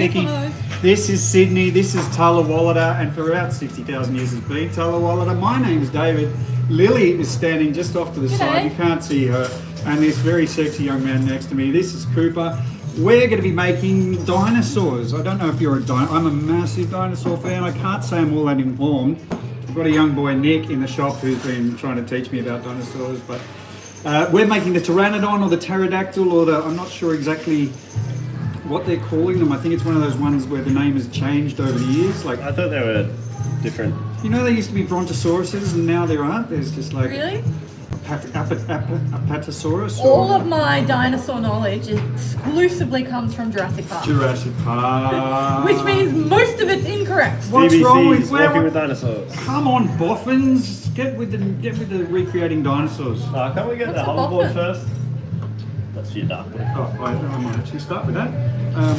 Nikki. This is Sydney, this is Tullawallada, and for about 60,000 years has been Tullawallada. My name's David. Lily is standing just off to the side, you can't see her, and this very sexy young man next to me. This is Cooper. We're going to be making dinosaurs. I don't know if you're I'm a massive dinosaur fan. I can't say I'm all that informed. I've got a young boy, Nick, in the shop who's been trying to teach me about dinosaurs, but we're making the Pteranodon or the Pterodactyl or I'm not sure exactly what they're calling them. I think it's one of those ones where the name has changed over the years. Like I thought they were different. You know, there used to be brontosauruses and now there aren't. There's just like really? Apatosaurus. All of my dinosaur knowledge exclusively comes from Jurassic Park. Jurassic Park. Which means most of it's incorrect. What's BBC's wrong with Walking with Dinosaurs? Come on, boffins. Get with the recreating dinosaurs. Can't we get What's the a hoverboard boffin? first? That's for your dark blue. I might actually start with that.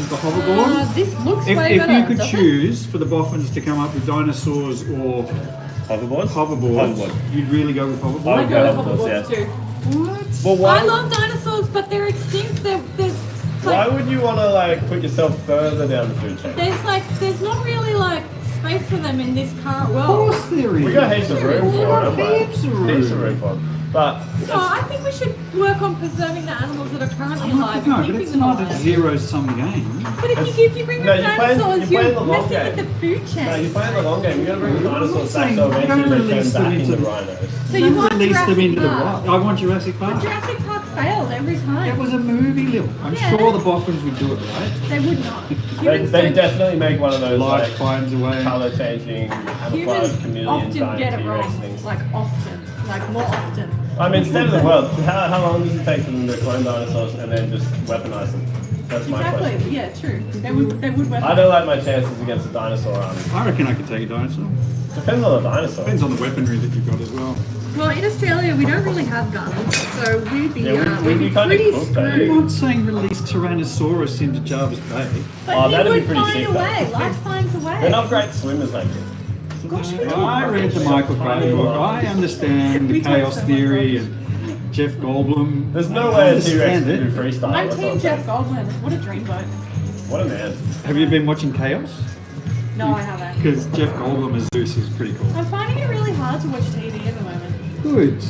The hoverboard. This looks way If better. you could doesn't it? choose for the boffins to come up with dinosaurs or Hoverboards? hoverboards, you'd really go with hoverboard? I go with hoverboards, hoverboards too. What? Well, why, I love dinosaurs, but they're extinct. There's why like, would you want to put yourself further down the food chain? there's not really space for them in this current Of world. course there is. We got heaps of room for them. Heaps of room. Heaps of room for them. But No, I think we should work on preserving the animals that are currently alive No, and but keeping it's them not a alive. zero-sum game. But if you bring No, in you're playing- dinosaurs, you're you're, playing the long messing with game. the food chain. no, you're playing the long game. You got to bring the dinosaurs back saying so we're eventually gonna they release turn them back into- into rhinos. So you want release them Jurassic into the Park. wild. I want Jurassic But Park. Jurassic Park failed every time. It was a movie, Lil. I'm Yeah. sure the boffins would do it, right? They would not. They Humans don't. definitely make one of those Life finds a way. color changing, camouflage, Humans chameleon, often giant get it T-Rex wrong. things. More often. I mean, instead of the world, how long does it take for them to clone dinosaurs and then just weaponize them? That's my question. Exactly. Yeah, true. They would weapon. I don't like my chances against a dinosaur army. I reckon I could take a dinosaur. Depends on the dinosaur. Depends on the weaponry that you've got as well. Well, in Australia, we don't really have guns, so we'd be, we'd be kind of pretty cooked, eh? I'm screwed. not saying release Tyrannosaurus into Jarvis Bay. But Oh, he that'd be would pretty find sick, a though. way. Life finds a way. They're not great swimmers, like this. Gosh, we I read the Michael Crichton book. I understand the We talk chaos so much theory rubbish. and Jeff Goldblum. There's no I way a T-Rex understand can do it. freestyle. I'm that's all Team I'm Jeff saying. Goldblum. What a dreamboat. What a man. Have you been watching Chaos? No, I haven't. Because Jeff Goldblum as Zeus is pretty cool. I'm finding it really hard to watch TV at the moment. Good.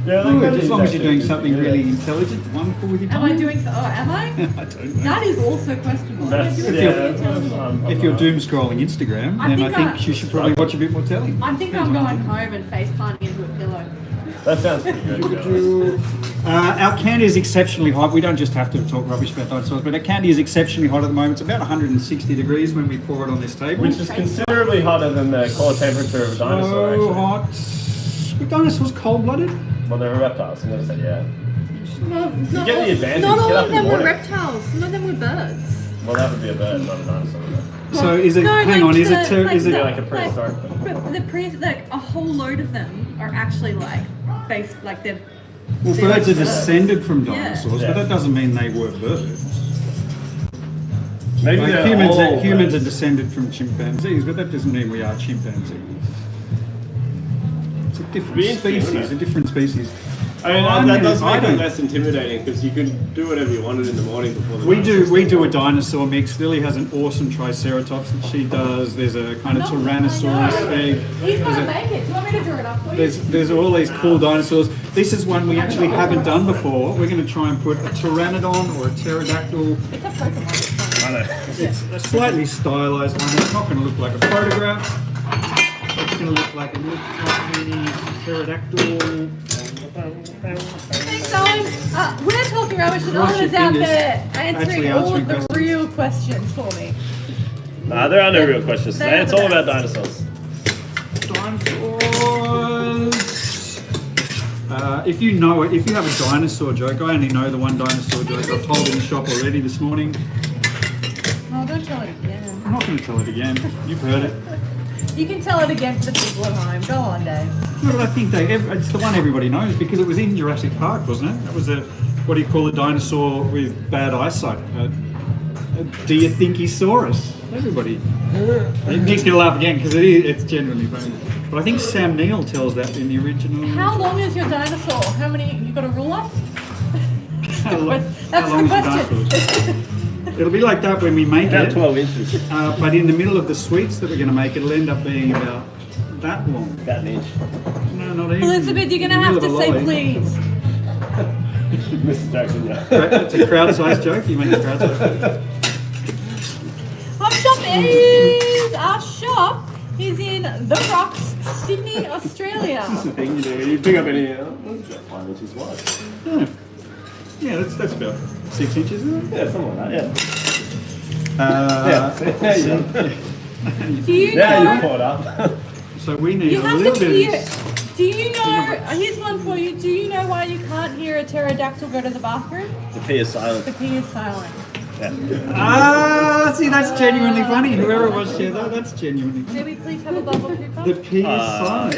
Yeah, Good. As long as you're doing something really intelligent, wonderful with your Am time. I doing so? Oh, am I? I don't know. That is also questionable. That's, Am I doing yeah, something intelligent? If you're doom scrolling Instagram, I then think I think I- you should probably watch a bit more telly. I think I'm going home and face planting into a pillow. That sounds pretty good. to be honest. Our candy is exceptionally hot. We don't just have to talk rubbish about dinosaurs, but our candy is exceptionally hot at the moment. It's about 160 degrees when we pour it on this table. Which is considerably hotter than the core temperature of a dinosaur, so actually. hot. Were dinosaurs cold-blooded? Well, they're reptiles, I'm gonna say yeah. Well, not get the all- advantage, Not get all up of in the them were morning. reptiles. Some of them were birds. Well, that would be a bird, not a dinosaur. Would So is it? No, hang like on. Is the- it? Ter- like is it? the- like a prehistoric thing. Like a whole load of them are actually based like they're. Well, they're birds like are descended from Yeah. dinosaurs, Yeah. but that doesn't mean they were birds. Maybe Like they're humans, all humans are birds. descended from chimpanzees, but that doesn't mean we are chimpanzees. It's a different Be interesting, species. wouldn't A it? different species. I mean, I that does don't- make I it don't- less intimidating because you could do whatever you wanted in the morning before the We do dinosaurs a come dinosaur mix. Lily has an awesome triceratops that she does. There's a kind of Tyrannosaurus thing. He's There's gonna a- make it. Do you want me to draw it up for you? There's all these cool dinosaurs. This is one we actually haven't done before. We're going to try and put a Pteranodon or a Pterodactyl. It's a Pokemon. I know. It's a slightly stylized one. It's not going to look like a photograph. It's going to look like a little tiny pterodactyl. Keep going. We're talking rubbish and Cross Oliver's your out fingers. there Actually answering all answering of the questions. real questions for me. Nah, there are no real questions They today. are It's the all about best. dinosaurs. Dinosaurs. If you know it, if you have a dinosaur joke, I only know the one dinosaur joke I've told in the shop already this morning. Oh, don't tell it again. I'm not going to tell it again. You've heard it. You can tell it again for the people at home. Go on, Dave. No, but I think it's the one everybody knows because it was in Jurassic Park, wasn't it? That was a, what do you call a dinosaur with bad eyesight? Do you think he saw us? Everybody. Nick's going to laugh again because it's genuinely funny. But I think Sam Neill tells that in the original. How long is your dinosaur? How many? You got a ruler? How long That's is your the dinosaur? question. It'll be like that when we make About it. 12 inches. But in the middle of the sweets that we're going to make, it'll end up being about that long. About an inch. No, not even. Elizabeth, you're gonna In the have middle to of a say lolly. please. Mr. Jackson, yeah. It's a crowd-sized joke. You make a crowd-sized joke. Our shop is in The Rocks, Sydney, Australia. That's the thing, you pick up any, that's about 5 inches wide. Yeah, that's about 6 inches, isn't it? Yeah, something like that, Uh, yeah. Yeah, Do you now know? you're caught up. So we need You a have little to bit hear. of this. Do you know? Here's one for you. Do you know why you can't hear a pterodactyl go to the bathroom? The P is silent. The P is silent. Yeah. See, that's genuinely funny. Whoever it was shared that, that's genuinely funny. May we please have a bubble cooker? The P is silent.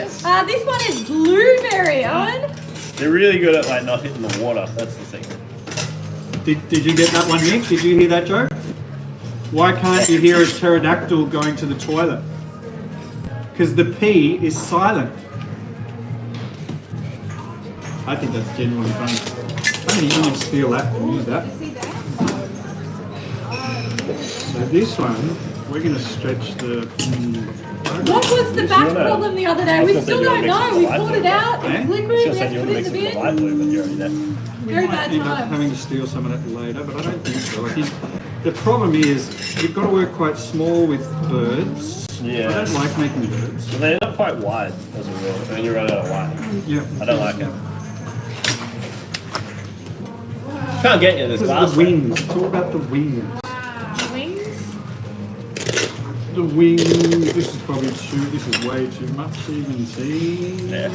This one is blueberry, Owen. They're really good at like not hitting the water. That's the secret. Did you get that one, Nick? Did you hear that joke? Why can't you hear a pterodactyl going to the toilet? Because the P is silent. I think that's genuinely funny. I'm going to steal that and use that. So this one, we're going to stretch the... What was the back You wanna- problem the other day? I was We gonna say, still do you wanna don't mix know. it We with the pulled light it out. blue? It's Eh? liquid. She'll Let's say you put want to it mix in it the with the bin. light blue, but you're already there. We Very might bad end up time. having to steal some of that later, but I don't think so. I think the problem is you've got to work quite small with birds. Yeah. I don't like making birds. So they end up quite wide as a rule, and then you run out of wide. Yeah. I don't like it. Can't get you this Because glass. of the wings. It's all about the wings. Wings. The wings. This is probably this is way too much to even see. Yeah.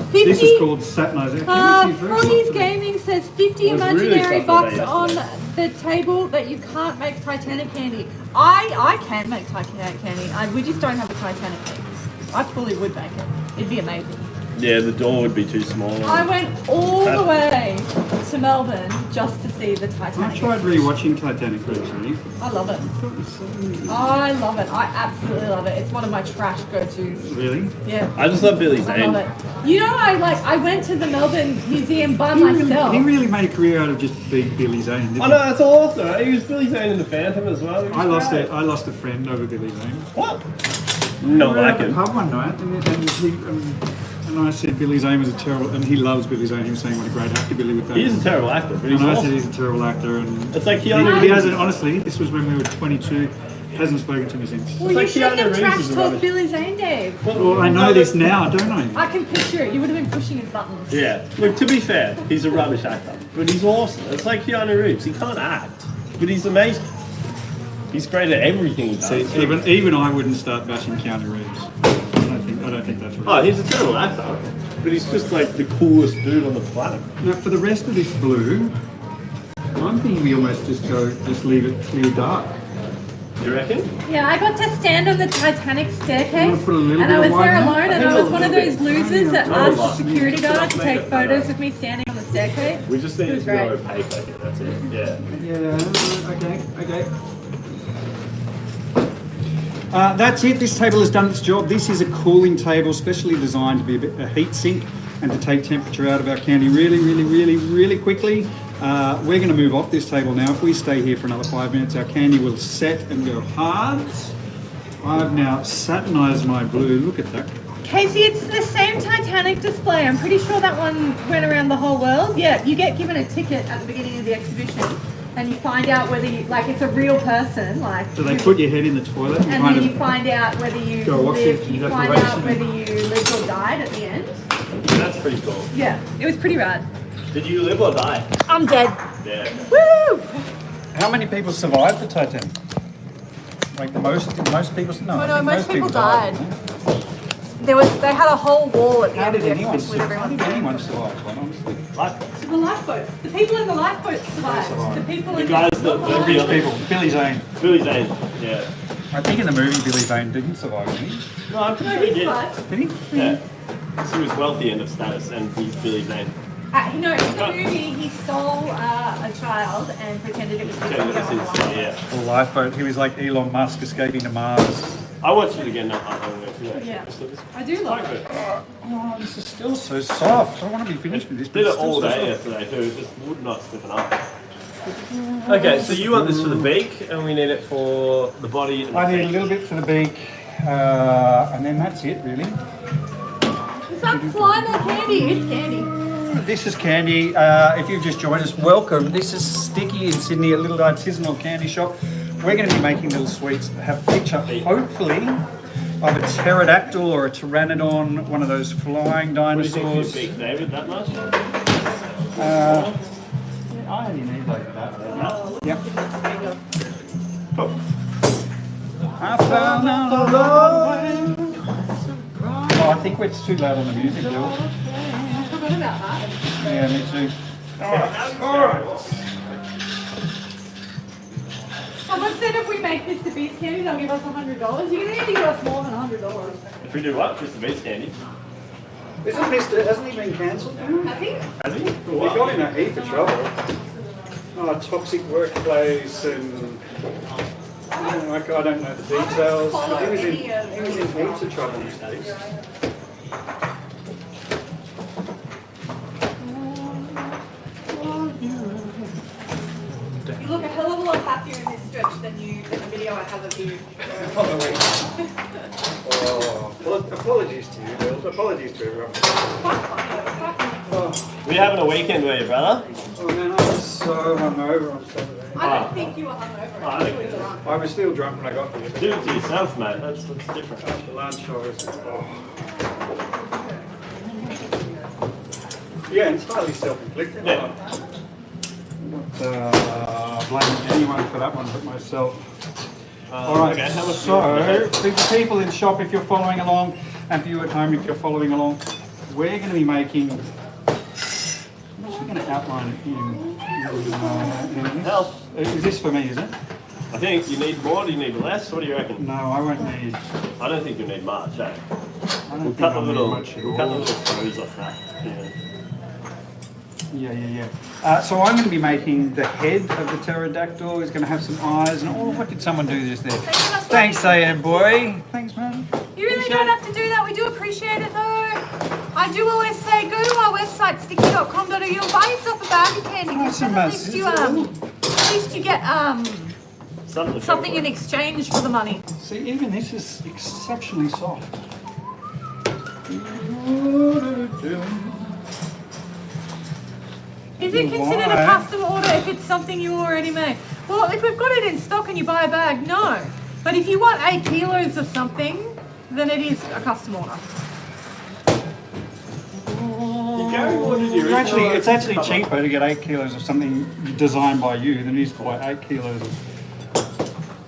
50. This is called satinizing. Froggy's Gaming says 50 It was really imaginary tough bucks today, on yesterday. the table that you can't make Titanic candy. I can make Titanic candy. We just don't have a Titanic mix. I fully would make it. It'd be amazing. Yeah, the door would be too small. I went all the way to Melbourne just to see the I Titanic. tried rewatching Titanic recently. I love it. I love it. I absolutely love it. It's one of my trash go-tos. Really? Yeah. I just love Billy I Zane. love it. You know, I went to the Melbourne Museum by He myself. really made a career out of just being Billy Zane. Didn't I he? know, that's awesome. He was Billy Zane in the Phantom as well. He was I lost great. it. I lost a friend over Billy Zane. What? Not We were like at the him. pub one night, and I said Billy Zane was a terrible, and he loves Billy Zane. He was saying what a great actor Billy would be. He is a terrible actor, but he's And I said awesome. he's a terrible actor, and It's like he Keanu hasn't. Reeves. Honestly, this was when we were 22. Hasn't spoken to me since. Well, It's you like shouldn't have Keanu Reeves trash is a talked rubbish. Billy Zane, Dave. Well, I know this now, don't I? I can picture it. You would have been pushing his buttons. Yeah. Look, to be fair, he's a rubbish actor, but he's awesome. It's like Keanu Reeves. He can't act, but he's amazing. He's great at everything he does. See, even I wouldn't start bashing Keanu Reeves. I don't think that's right. Oh, he's a terrible actor, but he's just like the coolest dude on the planet. Now, for the rest of this blue, I'm thinking we almost just leave it clear dark. You reckon? Yeah, I got to stand on the Titanic You staircase, wanna put a little and I bit was of there white now? alone, and I I think was a one of little those bit. losers that No, asked no, the security no, guard to make take it photos better. of me standing on the staircase. We just need It was to go great. opaque like it. That's it. Yeah. Yeah, okay. That's it. This table has done its job. This is a cooling table, specially designed to be a heat sink and to take temperature out of our candy really quickly. We're going to move off this table now. If we stay here for another 5 minutes, our candy will set and go hard. I've now satinized my blue. Look at that. Casey, it's the same Titanic display. I'm pretty sure that one went around the whole world. Yeah, you get given a ticket at the beginning of the exhibition, and you find out whether you, like, it's a real person, like. So they put your head in the toilet and And kind then you of... find out whether you Go watch lived, it, you you find have to out race it. whether you lived or died at the end. That's pretty cool. Yeah, it was pretty rad. Did you live or die? I'm dead. Yeah. Woo! How many people survived the Titanic? Like most people... No, most people died. They had a whole wall at the How end of did the exhibition with everyone. survive, quite honestly? Lifeboats. The lifeboats. The people in the lifeboats survived. The people The in guys that the the Rich people. Billy Zane. Billy Zane. Yeah. I think in the movie Billy Zane didn't survive, did he? No, I'm pretty sure he did. survived. Did he? Yeah. So he was wealthy and of status, and he's Billy Zane. No, in the movie he stole a child and pretended it was his. Okay, this is, yeah. Or lifeboat. He was like Elon Musk escaping to Mars. I watched it again not that long ago too. Yeah. So it's I do love quite it. good. Oh, this is still so soft. I want to be finished with this. but Did it it's still all so day soft. yesterday too. It just would not stiffen up. Okay, so you want this for the beak, and we need it for the body. And I the need a feet. little bit for the beak, and then that's it really. Is that slime or candy? It's candy. This is candy. If you've just joined us, welcome. This is Sticky in Sydney, a little artisanal candy shop. We're going to be making little sweets that have a picture, hopefully, of a pterodactyl or a pteranodon, one of those flying What do you think dinosaurs. for your beak, David? That much? I only need like that. Yep. Oh. I found out a long way. Oh, I think it's too loud on the music, Bill. I forgot about that. Yeah, me too. Alright. Someone said if we make Mr. Beast candy, they'll give us $100. You're going to need to give us more than $100. If we do what? Just the beast candy. Hasn't he been cancelled now? I think. Has he? For We what? got in a heap of trouble. Oh, toxic workplace and I don't know the details. follow He was in any of heaps of trouble these days. You look a hell of a lot happier in this stretch than the video I have of you. Apologies to you, Bill. Apologies to everyone. We having a weekend with you, brother? Oh man, I was so hungover on Saturday. I don't think you were hungover. I I think you think were drunk. I was still drunk when I got there. Do it to yourself, mate. That's different. After lunch, I was. Yeah, it's highly self-inflicted. Yeah. Not blaming anyone for that one but myself. All right, Okay, how much do you so want? for the people in the shop, if you're following along, and for you at home, if you're following along, we're going to be making. I'm actually going to outline it in this. Help. Is this for me? Is it? I think you need more. Do you need less? What do you reckon? No, I won't need. I don't think you need much. Eh? I don't We'll think cut the I'll need little. much at We'll cut the all. little toes off that. Yeah. So I'm going to be making the head of the pterodactyl. He's going to have some eyes and all. What did someone do just there? Thanks, AM boy. Thanks, man. You really don't have to do that. We do appreciate it though. I do always say go to our website sticky.com.au and buy yourself a bag of candy because Awesome, then at least you get something in exchange for the money. See, even this is exceptionally soft. Is it considered a custom order if it's something you already made? Well, if we've got it in stock and you buy a bag, no. But if you want 8 kilos of something, then it is a custom order. It's actually cheaper to get 8 kilos of something designed by you than it is to buy 8 kilos of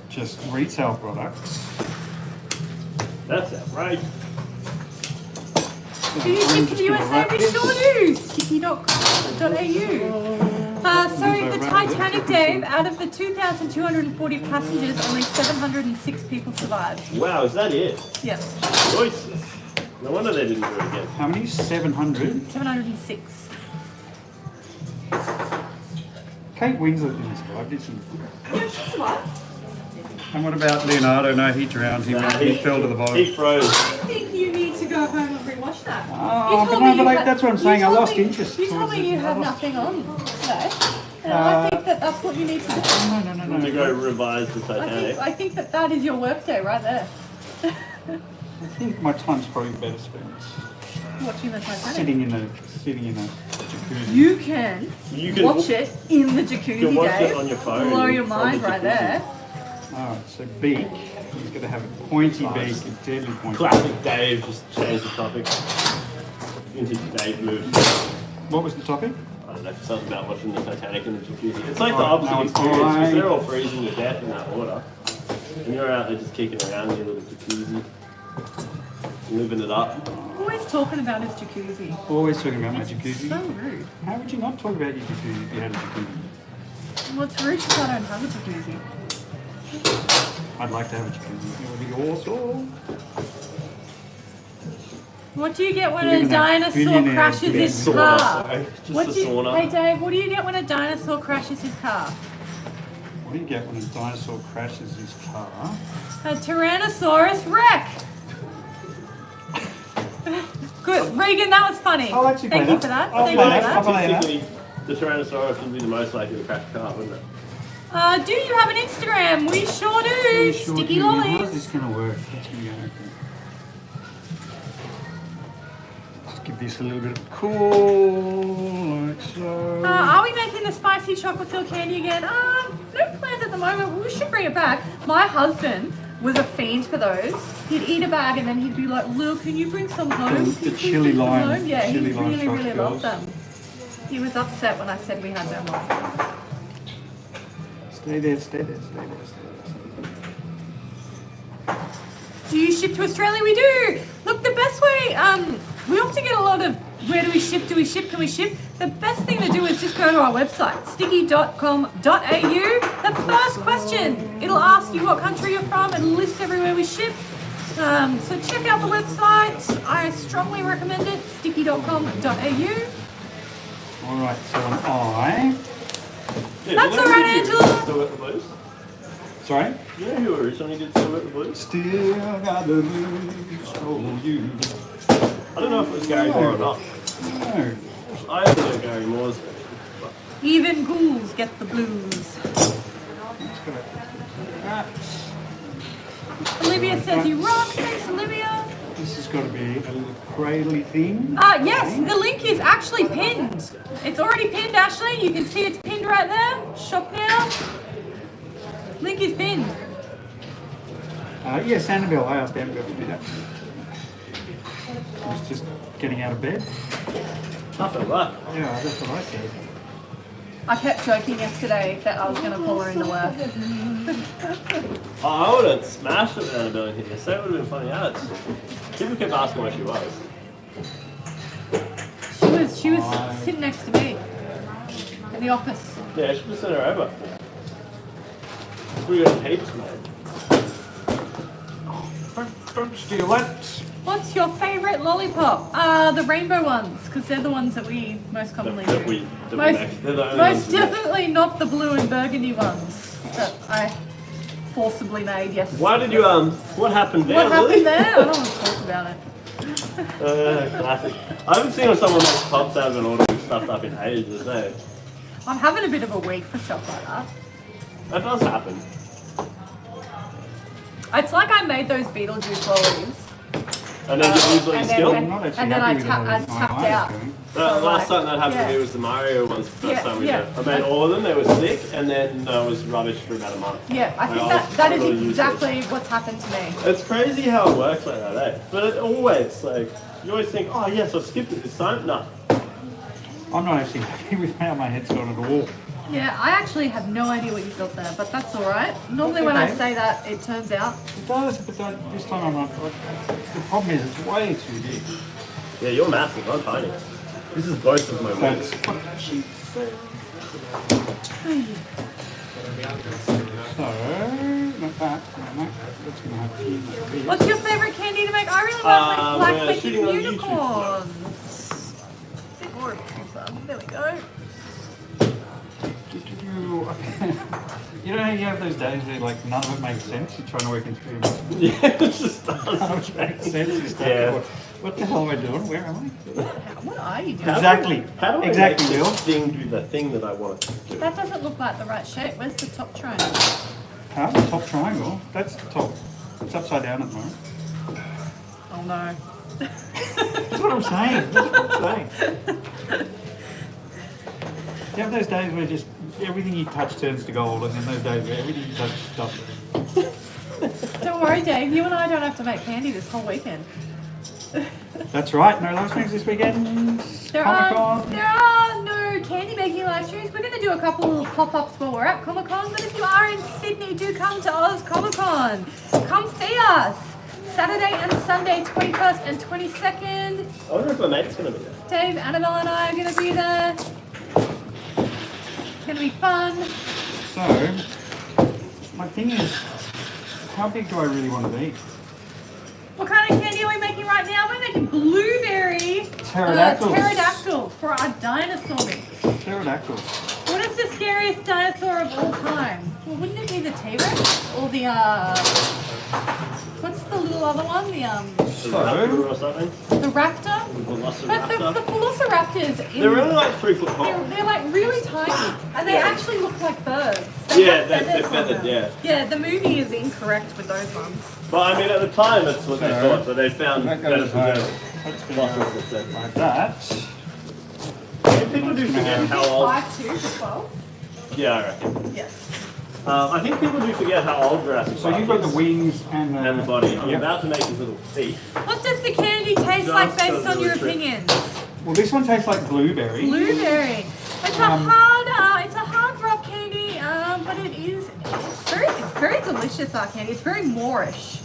just retail products. That's outrageous. Can you stick to the USA? We sure do. Sticky.com.au. So the Titanic, Dave, out of the 2,240 passengers, only 706 people survived. Wow, is that it? Yep. Choices. No wonder they didn't do it again. How many? 700? 706. Kate Winslet didn't survive, did she? Yeah, she survived. And what about Leonardo? No, he drowned. He fell to the bottom. He froze. I think you need to go home and rewatch that. Oh, that's what I'm saying. I lost interest. You told me you had nothing on today. And I think that's what you need to do. No. To go revise the Titanic. I think that is your work day right there. I think my time's probably better spent Watching the Titanic. sitting in a jacuzzi. You can watch it in the jacuzzi, You can watch Dave. it on your phone. Blow your from the mind right jacuzzi. there. Alright, so beak. He's going to have a pointy beak, a deadly pointy. Classic Dave, just change the topic. Vintage Dave move. What was the topic? I don't know, something about watching the Titanic in the jacuzzi. It's like the Right, opposite now experience because I- they're all freezing to death in that water. And you're out there just kicking around in your little jacuzzi. Living it up. Always talking about his jacuzzi. Always talking about my jacuzzi. So rude. How would you not talk about your jacuzzi if you had a jacuzzi? Well, it's rude because I don't have a jacuzzi. I'd like to have a jacuzzi. It would be awesome. What do you get when Live a in a dinosaur billionaire crashes his Sauna, car? sorry. Just What a do you, sauna. hey Dave, what do you get when a dinosaur crashes his car? What do you get when a dinosaur crashes his car? A Tyrannosaurus Rex. Good, Regan, that was funny. I'll actually Thank play you that. for that. I'll Thank play you that. for I'll that. play that. Technically, the Tyrannosaurus would be the most likely to crash the car, wouldn't it? Do you have an Instagram? We sure do. We sure Sticky do. How's lollies. this going to work? Let's go. Just give this a little bit of cool, like so. Are we making the spicy chocolate filled candy again? No plans at the moment. We should bring it back. My husband was a fiend for those. He'd eat a bag and then he'd be like, "Look, can you bring some home?" The chili lime. Home? Yeah, he chili lime really, shot really girls. loved them. He was upset when I said we had no more. Stay there, stay there, stay there, stay there. Do you ship to Australia? We do. Look, the best way, we often get a lot of where do we ship, can we ship? The best thing to do is just go to our website, sticky.com.au. The first question, it'll ask you what country you're from and list everywhere we ship. So check out the website. I strongly recommend it, sticky.com.au. All right, so I. Yeah, That's all right, Angela. Still with the blues? Sorry? You know who originally did Still with the blues? Still got the blues for you. I don't know if it was Gary Moore or not. No. I don't know Gary Moore's. Even ghouls get the blues. Let's go. That. Olivia says you rock. Thanks, Olivia. This has got to be a little cradly thing. Yes, the link is actually pinned. It's already pinned, Ashley. You can see it's pinned right there. Shop now. Link is pinned. Yes, Annabelle. I asked Annabelle to do that. I was just getting out of bed. Nothing left. Yeah, that's what I said. I kept joking yesterday that I was going to pull her into work. Oh, I would have smashed it with Annabelle in here. So it would have been funny ads. People kept asking where she was. She was sitting next to me in the office. Yeah, she just sent her over. We got heaps, mate. Don't steal that. What's your favourite lollipop? The rainbow ones, because they're the ones that we most commonly That do. we Most, make. They're the only ones most we make. definitely not the blue and burgundy ones that I forcibly made yesterday. Why did you, what happened there, What Lily? happened there? I don't want to talk about it. Classic. I haven't seen someone make pops out of an order with stuff up in ages, eh? I'm having a bit of a week for stuff like that. That does happen. It's like I made those Beetlejuice lollies. And then you usually and skill. I'm not actually and then I, happy with I my tapped eyes out. going. Last time that happened to Yeah. me was the Mario ones the first Yeah, time we yeah. did it. I made all of them, they were sick, and then I was rubbish for about a month. Yeah, I think Like, was that is totally useless. exactly what's happened to me. It's crazy how it works like that, eh? But it always, like, you always think, oh yes, I skipped it this time. No. I'm not actually happy with how my head's gone at all. Yeah, I actually have no idea what you built there, but that's all right. Normally when I Okay. say that, it turns out. It does, but this time I'm not. The problem is it's way too big. Yeah, you're massive, I'm tiny. This is both of my That's wings. what she said. So, not that. That's going to have to be like this. What's your favourite candy to make? I really love like we're black shooting on making YouTube unicorns. A bit more of a there we go. You know how you have those days where like none of it makes sense? You're trying to work in 3 minutes. Yeah, it just None of does. it makes sense. You start Yeah. to go, what the hell am I doing? Where am I? What are you doing? Exactly. How do I Exactly, make Bill. this thing do the thing that I want it to do? That doesn't look like the right shape. Where's the top triangle? Huh? Top triangle? That's the top. It's upside down at the moment. Oh no. That's what I'm saying. That's what I'm saying. You have those days where just everything you touch turns to gold, and then those days where everything you touch stuff. Don't worry, Dave. You and I don't have to make candy this whole weekend. That's right. No live streams this weekend. There Comic-Con. are no candy making live streams. We're going to do a couple of pop-ups while we're at Comic-Con, but if you are in Sydney, do come to Oz Comic-Con. Come see us. Saturday and Sunday, 21st and 22nd. I wonder if my mate's going to be there. Dave, Annabelle and I are going to be there. It's going to be fun. So, my thing is, how big do I really want to be? What kind of candy are we making right now? We're making blueberry Pterodactyls. pterodactyl for our dinosaur mix. Pterodactyls. What is this scariest dinosaur of all time? Well, wouldn't it be the T-Rex or the what's the little other one? The Raptor or something. the raptor. But the velociraptors, They're only like 3 foot tall. they're like really tiny, and they actually look like birds. Yeah, have they're feathers on feathered, them. yeah. Yeah, the movie is incorrect with those ones. But I mean, at the time, that's what they So, thought. So they found that better goes preserved fossils that said. like that. People do forget how old. 5'2" to 12. Yeah, I reckon. Yes. I think people do forget how old Jurassic So Park you've got the is. wings and And the body. I'm Yep. about to make his little feet. What does the candy taste like based does on the your trick. opinions? Well, this one tastes like blueberry. Blueberry. It's a hard rock candy, but it's very delicious. Our candy. It's very Moorish.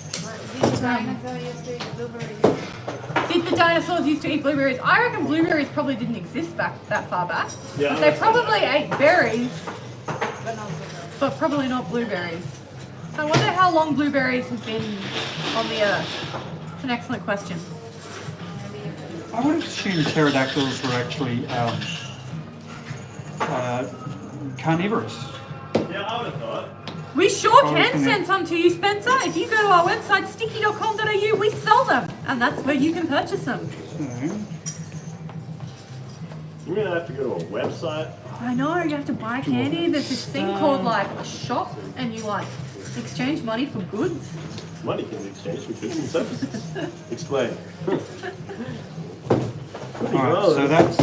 Did the dinosaurs used to eat blueberries? I reckon blueberries probably didn't exist that far back. Yeah, But they probably ate berries, but probably not blueberries. I wonder how long blueberries have been on the earth. It's an excellent question. I would assume pterodactyls were actually carnivorous. Yeah, I would have thought. We sure Oh, can yeah. send some to you, Spencer. If you go to our website, sticky.com.au, we sell them. And that's where you can purchase them. So, You're gonna have to go to a website. I know, you have to buy candy. There's this thing called like a shop, and you like exchange money for goods. Money can be exchanged for goods and services. Explain. alright, so that's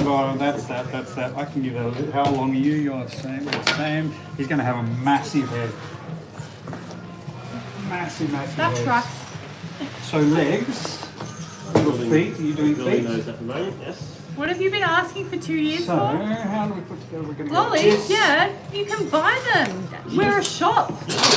that. I can give that a little. How long are you? You're the same. We're the same. He's going to have a massive head. Massive That head. tracks. So legs, little feet. Are you doing Building feet? those at the moment, yes. What have you been asking for 2 years So, for? how do we put together? We're going to Lollies, yeah, you can buy them. We're a shop.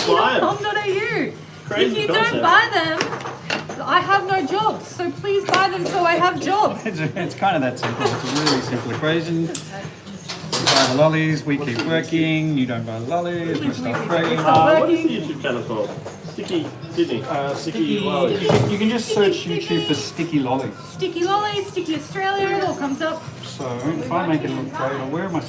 buy 'em. Sticky.com.au. Crazy If you concept. don't buy them, I have no jobs. So please buy them so I have jobs. It's kind of that simple. It's a really simple equation. You buy the lollies, we keep working. You don't buy the lollies, we stop working. What is the YouTube channel called? Sticky Sydney. Sticky. Lollies. You can just search YouTube for sticky lollies. Sticky lollies, sticky Australia, it all comes up. So if I make it look greater, where am I?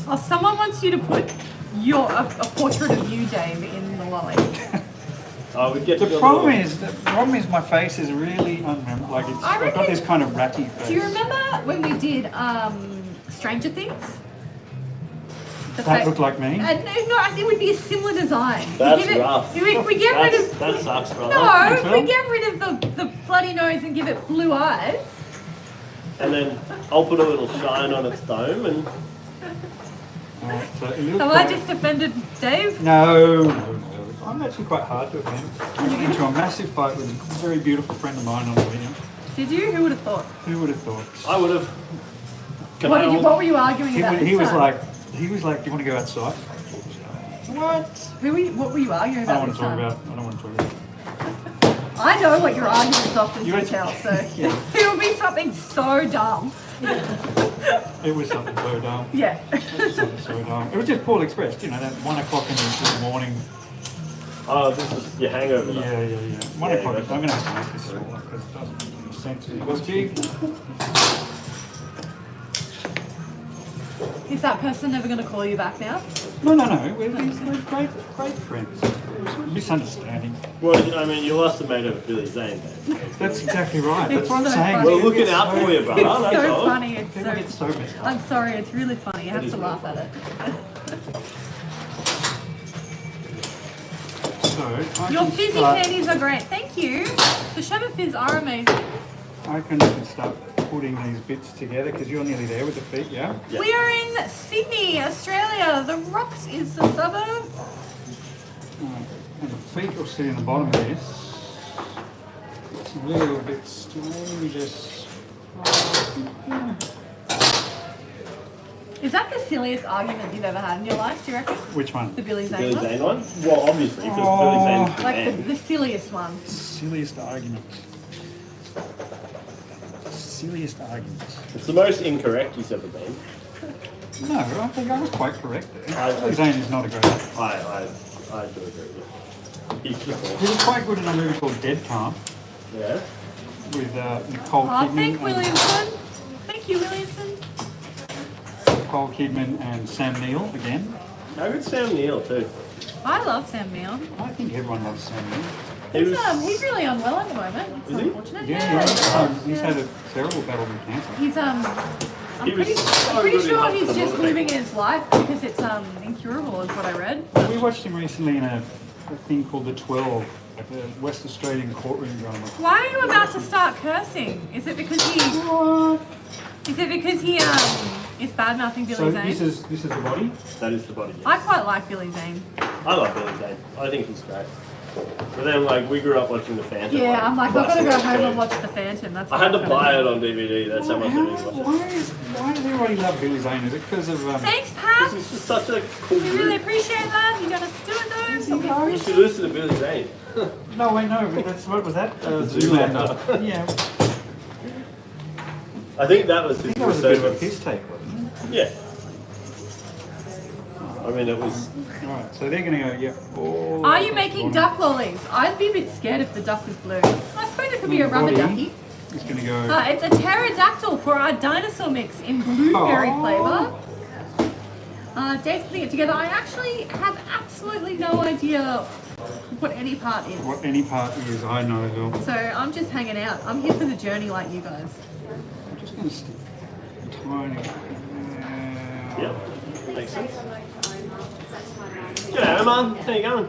Oh, someone wants you to put a portrait of you, Dave, in the lolly. We get to The build problem a- is my face is really unmemorable. Like it's, I I've got reckon- this kind of ratty face. Do you remember when we did Stranger Things? That looked like me. No, I think it would be a similar design. That's we give it, rough. We get rid of. That sucks, brother. No, we get rid of the bloody nose and give it blue eyes. And then I'll put a little shine on its dome and Alright, so it looks Have I like- just offended Dave? No. I'm actually quite hard to offend. I got into a massive fight with a very beautiful friend of mine on the video. Did you? Who would have thought? Who would have thought? I would have. What were you arguing He, about? wa- this he was time? like, do you want to go outside? What? What were you arguing I about? don't want this to talk time? about. I don't want to talk about. I know what your arguments often You were- detail, so Yeah. it would be something so dumb. It was something so dumb. Yeah. It was something so dumb. It was just poorly expressed. You know, that 1 o'clock in the morning. Oh, this is your hangover. Yeah, though. yeah. 1 Yeah, o'clock. yeah. I'm going to have to make this smaller because it doesn't make any sense. It was big. Is that person never going to call you back now? No. We're great friends. It was a misunderstanding. Well, I mean, you lost the mate of Billy Zane, Dave. That's exactly right. That's It's what I'm so saying. funny. We're looking out for you, brother. It's That's so all. funny. It's People get so. so messed up. I'm sorry. It's really funny. You have is to really laugh at it. So, I Your can fizzy start- candies are great. Thank you. The Shabba Fizz are amazing. I can start putting these bits together because you're nearly there with the feet, yeah? Yeah. We are in Sydney, Australia. The Rocks is the suburb. Right. And the feet will sit in the bottom of this. Some little bits to maybe just. Is that the silliest argument you've ever had in your life, do you reckon? Which one? The Billy Zane Billy one? Zane one? Well, obviously, because Oh. Billy Zane's the Like man. the silliest one. Silliest argument. Silliest argument. It's the most incorrect he's ever been. No, I think I was quite correct there. I- Billy Zane is not a great actor. I do agree with you. He's just He awesome. was quite good in a movie called Dead Calm Yeah. with Nicole Oh, Kidman. thank and- Williamson. Thank you, Williamson. Nicole Kidman and Sam Neill again. How good Sam Neill too. I love Sam Neill. I think everyone loves Sam Neill. He's really unwell at the moment. It's Is he? unfortunate. He's had a terrible battle with cancer. He's I'm He was so pretty good in sure he's Hudson, just wasn't he? living his life because it's incurable, is what I read. We watched him recently in a thing called The 12, like a West Australian courtroom drama. Why are you about to start cursing? Is it because he? What? Is it because he is bad mouthing Billy So Zane? this is the body. That is the body. Yes. I quite like Billy Zane. I love Billy Zane. I think he's great. But then, like, we grew up watching The Phantom. Yeah, I'm like, I've got to go last home night, and so watch The Phantom. That's I had to what buy I'm it on DVD. That's how much I didn't watch it. Why does everybody love Billy Zane? Is it because of Thanks, Pat. This is just such a cool We really group. appreciate that. You don't have to do it though. You should listen to Billy Zane. No, wait, no, but that's what was that? Zoolander. Yeah, I I think that was his think that was a bit of a resurgence. piss take, wasn't it? Yeah. I mean, it was. Alright, so they're gonna go, yeah. all Are you across making the bottom. duck lollies? I'd be a bit scared if the duck was blue. I suppose it could be a rubber Body ducky. is gonna go. It's a pterodactyl for our dinosaur mix in blueberry Oh. flavour. Dave's putting it together. I actually have absolutely no idea what any part is. What any part is, I know as well. So I'm just hanging out. I'm here for the journey like you guys. I'm just gonna stick a tiny. Yep. Makes sense. G'day, Mum. How you going?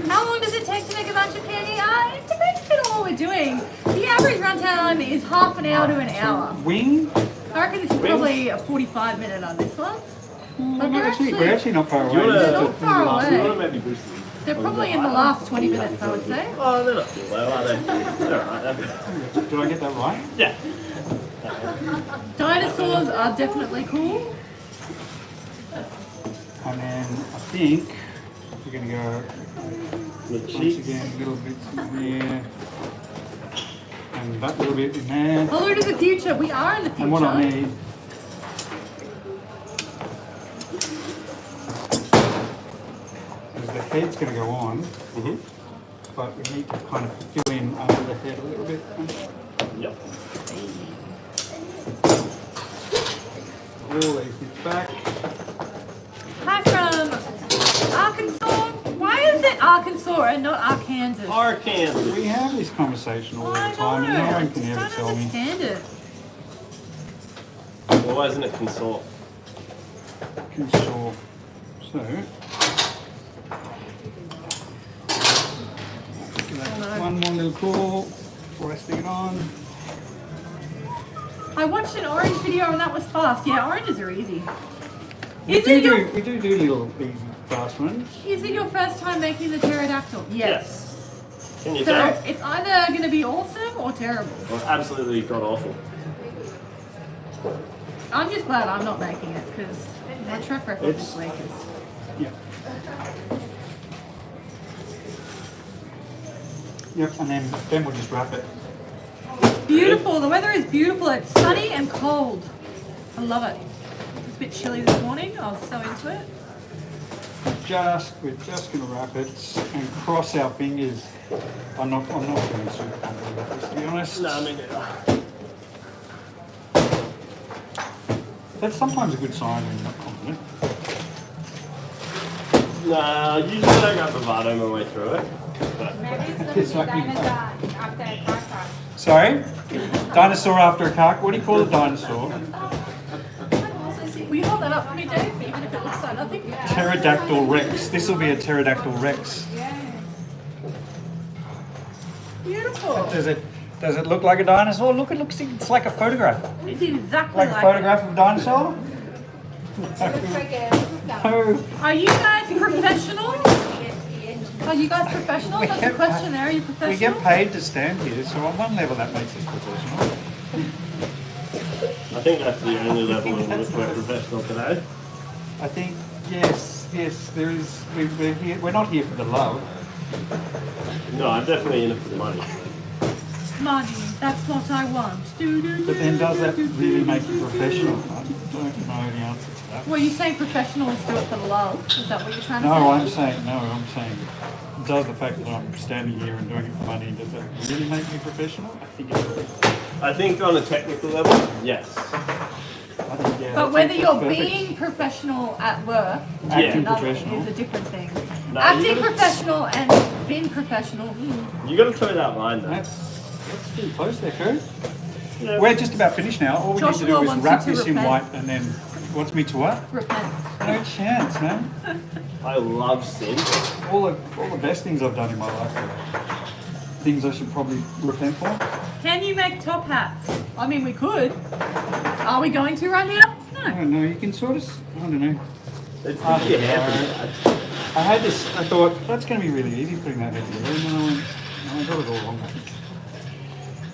How long does it take to make a bunch of candy? It depends a bit on what we're doing. The average runtime is half an hour to an hour. Wing? I reckon this is probably a 45-minute on this one. But We're actually not far away. Do you wanna- This is They're not far You away. want to maybe boost them? They're probably in the last 20 minutes, I would say. Oh, they're not too low, are they? They're alright. Did I get that right? Yeah. Dinosaurs are definitely cool. And then I think we're gonna go The once cheeks. again, little bits in there. And that little bit in there. Hello to the future. We are in the future. And what I need is the head's going to go on, but we need to kind of fill in under the head a little bit. Yep. All these bits back. Hi from Arkansas. Why is it Arkansas and not Arkansas? Arkansas. We have this conversation all the I time, and no know. I one can just ever don't tell me. understand it. Well, why isn't it consort? Console. So, give that one more little cool before I stick it on. I watched an orange video and that was fast. Yeah, oranges are easy. We Is it do little easy fast ones. Is it your first time making the pterodactyl? Yes. Can you So tell? it's either going to be awesome or terrible. Well, absolutely god awful. I'm just glad I'm not making it because my track record this week is. Yeah. Yep, and then we'll just wrap it. Beautiful. The weather is beautiful. It's sunny and cold. I love it. It's a bit chilly this morning. I was so into it. We're just gonna wrap it and cross our fingers. I'm not feeling super confident about this, to be honest. No, I mean, That's sometimes a good sign when you're not confident. nah, usually I don't got bravado my way through it. But It's like Sorry? Dinosaur after a carc? What do you call a dinosaur? Will you hold that up for me, Dave? Even if it looks like nothing. Pterodactyl rex. This will be a pterodactyl rex. Beautiful. Does it look like a dinosaur? Look, it's like a photograph. It's exactly Like a photograph of a dinosaur? No. Are you guys professional? Are you guys professional? That's the question there. Are you We professional? get paid to stand here, so on one level that makes us professional. I think that's the only level in which we're professional today. I think, yes, there is, we're not here for the love. No, I'm definitely in it for the money. Money, that's what I want. But then does that really make you professional? I don't know the answer to that. Well, you saying professionals do it for the love? Is that what you're trying to say? I'm saying, does the fact that I'm standing here and doing it for money, does that really make me professional? I think it does. I think on a technical level, yes. I think, yeah, But whether that's you're perfect. being professional at work Acting another- professional. is a different thing. No, Acting you gotta- professional and being professional. You got to toe that line though. That's pretty close there, Kurt. Yeah. We're just about finished now. All we need to Joshua do is wants wrap you to this in repent. white and then wants me to what? Repent. No chance, man. I love sin. All the best things I've done in my life. Things I should probably repent for. Can you make top hats? I mean, we could. Are we going to right now? I No. don't know. You can sort of. I don't know. It's I the don't hair. know. I had this. I thought that's going to be really easy putting that together. And then I went, no, I got it all wrong.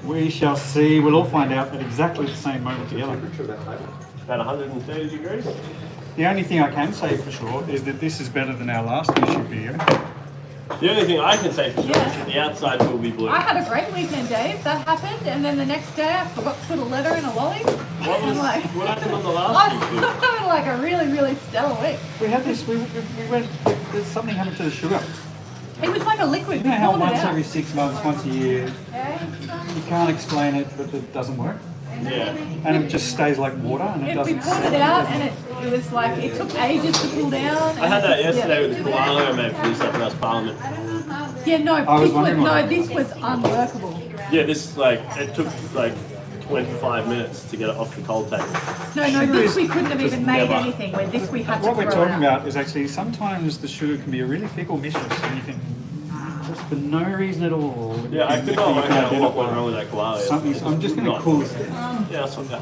We shall see. We'll all find out at exactly the same moment together. About 130 degrees. The only thing I can say for sure is that this is better than our last issue video. The only thing I can say for sure Yeah. is that the outside will be blue. I had a great weekend, Dave. That happened, and then the next day I forgot to put a letter in a lolly. What was I'm like, what happened on the I last issue? was having like a really, really stellar week. We had this. We went. There's something happened to the sugar. It was like a liquid. You know how Pulled it once out. every 6 months, once a year, you can't explain it, but it doesn't work, Yeah. and it just stays like water, and it If we doesn't. pulled it out, and it was like it took ages to pull down. I had that and- yesterday with the koala I made for New South Wales Parliament. Yeah, no, I was this was wondering what no, that this was unworkable. Yeah, this like it took like 25 minutes to get it off the cold table. No, Sugar this is we couldn't have even just made never- anything. Where this we had to What we're throw talking out. about is actually sometimes the sugar can be a really fickle mistress, and you can just for no reason at all. Yeah, I could not work out what went wrong with that koala. Something. I'm just going to cool it. Yeah, that's what that.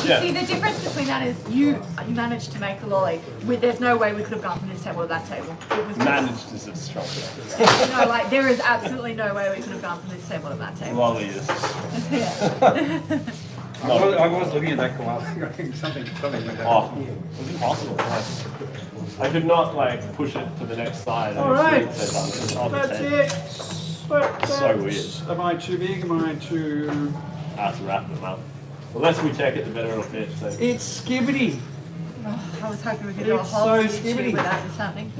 See, Yeah. the difference between that is you managed to make the lolly. There's no way we could have gone from this table to that table. It was just, Managed is a strong word. no, like there is absolutely no way we could have gone from this table to that table. Lolly is. Yeah. I was looking at that koala. something like that. Oh, it was impossible. I could not like push it to the next side. All right. It's on the That's table. it. So weird. Am I too big? Am I too? I have to wrap them up. The less we check it, the better it'll fit. So. It's skibbity. Oh, I was hoping we could do a It's whole so YouTube skibbity. without this happening.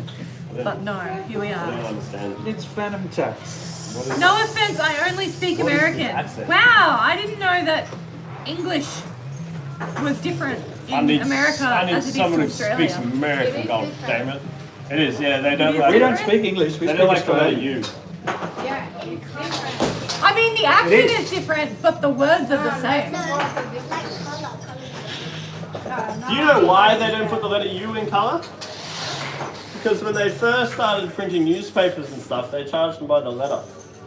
But no, here we I don't are. understand. It's phantom tax. No offense, I only speak What is the American. accent? Wow, I didn't know that English was different in America I need as it is someone to who Australia. speaks American. God damn it! It is. Yeah, they don't is like. We don't speak English. We They speak don't like the letter Australian. U. I mean, the accent It is. is different, but the words are the same. Do you know why they don't put the letter U in colour? Because when they first started printing newspapers and stuff, they charged them by the letter.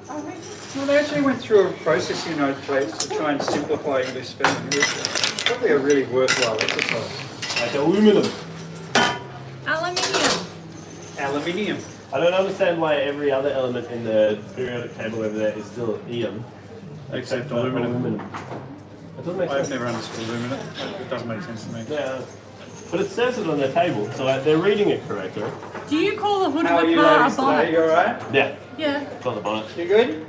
Well, they actually went through a process in the United States to try and simplify English spelling. It was probably a really worthwhile exercise. Like aluminum. Aluminium. Aluminium. I don't understand why every other element in the periodic table over there is still ium, Except for aluminum. It doesn't make I've sense. never understood aluminum. It doesn't make sense to me. Yeah, but it says it on the table, so like, they're reading it correctly. Do you call the hood How of are a you car a ladies today? bonnet? You alright? Yeah, Yeah. it's on the bonnet. You good?